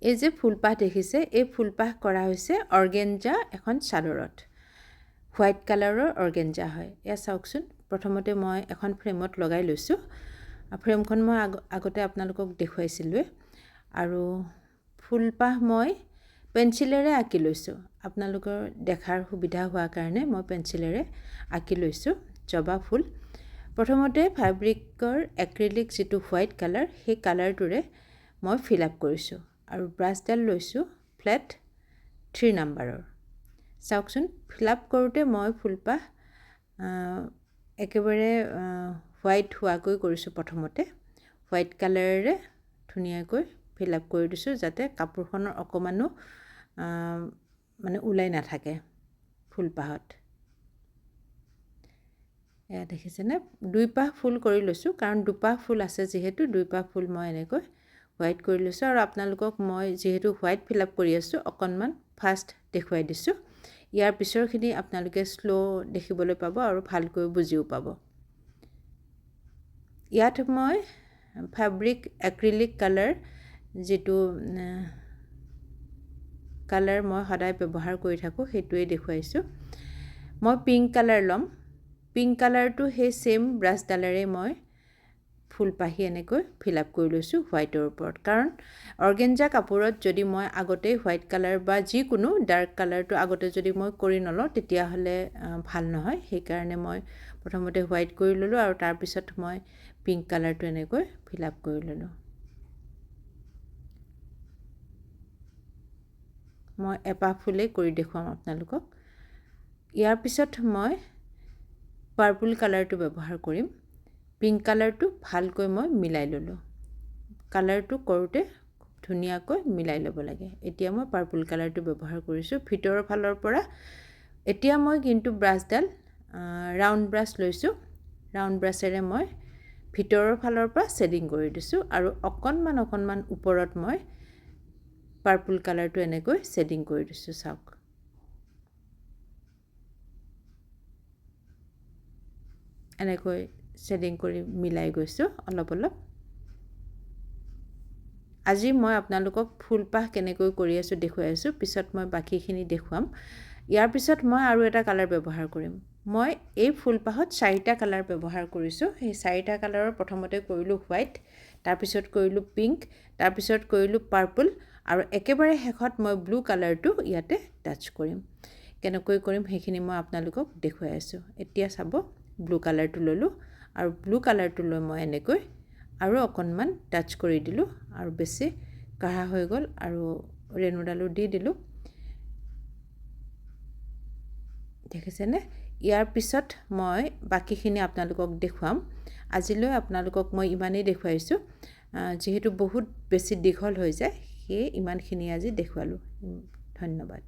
এই যে ফুলপাহ দেখিছে এই ফুলপাহ কৰা হৈছে অৰ্গেঞ্জা এখন চাদৰত হোৱাইট কালাৰৰ অৰ্গেঞ্জা হয় এয়া চাওকচোন প্ৰথমতে মই এখন ফ্ৰেমত লগাই লৈছোঁ ফ্ৰেমখন মই আগতে আপোনালোকক দেখুৱাইছিলোঁ আৰু ফুলপাহ মই পেন্সিলেৰে আঁকি লৈছোঁ আপোনালোকৰ দেখাৰ সুবিধা হোৱাৰ কাৰণে মই পেন্সিলেৰে আঁকি লৈছোঁ জবা ফুল প্ৰথমতে ফেব্ৰিকৰ এক্ৰিলিক যেটো হোৱাইট কালাৰ সেই কালাৰটোৰে মই ফিল আপ কৰিছোঁ আৰু ব্ৰাছডাল লৈছোঁ ফ্লেট 3 নম্বৰৰ চাওকচোন ফিল আপ কৰোঁতে মই ফুলপাহ একেবাৰে হোৱাইট হোৱাকৈ কৰিছোঁ প্ৰথমতে হোৱাইট কালাৰেৰে ধুনীয়াকৈ ফিল আপ কৰি দিছোঁ যাতে কাপোৰখনৰ অকমানো মানে উলাই নাথাকে ফুলপাহত এয়া দেখিছেনে দুই পাহ ফুল কৰি লৈছোঁ কাৰণ দুপাহ ফুল আছে যেহেতু দুই পাহ ফুল মই এনেকৈ হোৱাইট কৰি লৈছোঁ আৰু আপোনালোকক মই যেহেতু হোৱাইট ফিল আপ কৰি আছোঁ অকণমান ফাষ্ট দেখুৱাই দিছোঁ ইয়াৰ পিছৰখিনি আপোনালোকে স্লো দেখিবলৈ পাব আৰু ভালকৈ বুজিও পাব ইয়াত মই ফেব্ৰিক এক্ৰিলিক কালাৰ যেটো কালাৰ মই সদায় ব্যৱহাৰ কৰি থাকোঁ সেইটোৱে দেখুৱাইছোঁ মই পিংক কালাৰ ল'ম পিংক কালাৰটো সেই সেম ব্ৰাছডালেৰে মই ফুলপাহি এনেকৈ ফিল আপ কৰি লৈছোঁ হোৱাইটৰ ওপৰত কাৰণ অৰ্গেঞ্জা কাপোৰত যদি মই আগতে হোৱাইট কালাৰ বা যিকোনো ডাৰ্ক কালাৰটো আগতে যদি মই কৰি নলওঁ তেতিয়াহ'লে ভাল নহয় সেইকাৰণে মই প্ৰথমতে হোৱাইট কৰি ল'লোঁ আৰু তাৰ পিছত মই পিংক কালাৰটো এনেকৈ ফিল আপ কৰি ল'লোঁ মই এপাহ ফুলে কৰি দেখুৱাম আপোনালোকক ইয়াৰ পিছত মই পাৰ্পল কালাৰটো ব্যৱহাৰ কৰিম পিংক কালাৰটো ভালকৈ মই মিলাই ল'লোঁ কালাৰটো কৰোঁতে খুব ধুনীয়াকৈ মিলাই ল'ব লাগে এতিয়া মই পাৰ্পল কালাৰটো ব্যৱহাৰ কৰিছোঁ ভিতৰৰ ফালৰ পৰা এতিয়া মই কিন্তু ব্ৰাছডাল ৰাউণ্ড ব্ৰাছ লৈছোঁ ৰাউণ্ড ব্ৰাছেৰে মই ভিতৰৰ ফালৰ পৰা শেডিং কৰি দিছোঁ আৰু অকণমান ওপৰত মই পাৰ্পল কালাৰটো এনেকৈ শেডিং কৰি দিছোঁ চাওক এনেকৈ শেডিং কৰি মিলাই গৈছোঁ অলপ আজি মই আপোনালোকক ফুলপাহ কেনেকৈ কৰি আছোঁ দেখুৱাই আছোঁ পিছত মই বাকিখিনি দেখুৱাম ইয়াৰ পিছত মই আৰু এটা কালাৰ ব্যৱহাৰ কৰিম মই এই ফুলপাহত 4টা কালাৰ ব্যৱহাৰ কৰিছোঁ সেই 4টা কালাৰৰ প্ৰথমতে কৰিলোঁ হোৱাইট তাৰ পিছত কৰিলোঁ পিংক তাৰ পিছত কৰিলোঁ পাৰ্পল আৰু একেবাৰে শেষত মই ব্লু কালাৰটো ইয়াতে টাচ কৰিম কেনেকৈ কৰিম সেইখিনি মই আপোনালোকক দেখুৱাই আছোঁ এতিয়া চাব ব্লু কালাৰটো ল'লোঁ আৰু ব্লু কালাৰটো লৈ মই এনেকৈ আৰু অকণমান টাচ কৰি দিলোঁ আৰু বেছি কাঢ়া হৈ গ'ল আৰু ৰেনুডালো দি দিলোঁ দেখিছেনে ইয়াৰ পিছত মই বাকিখিনি আপোনালোকক দেখুৱাম আজিলৈ আপোনালোকক মই ইমানেই দেখুৱাইছোঁ যেহেতু বহুত বেছি দীঘল হৈ যায় সেয়ে ইমানখিনি আজি দেখুৱালোঁ ধন্যবাদ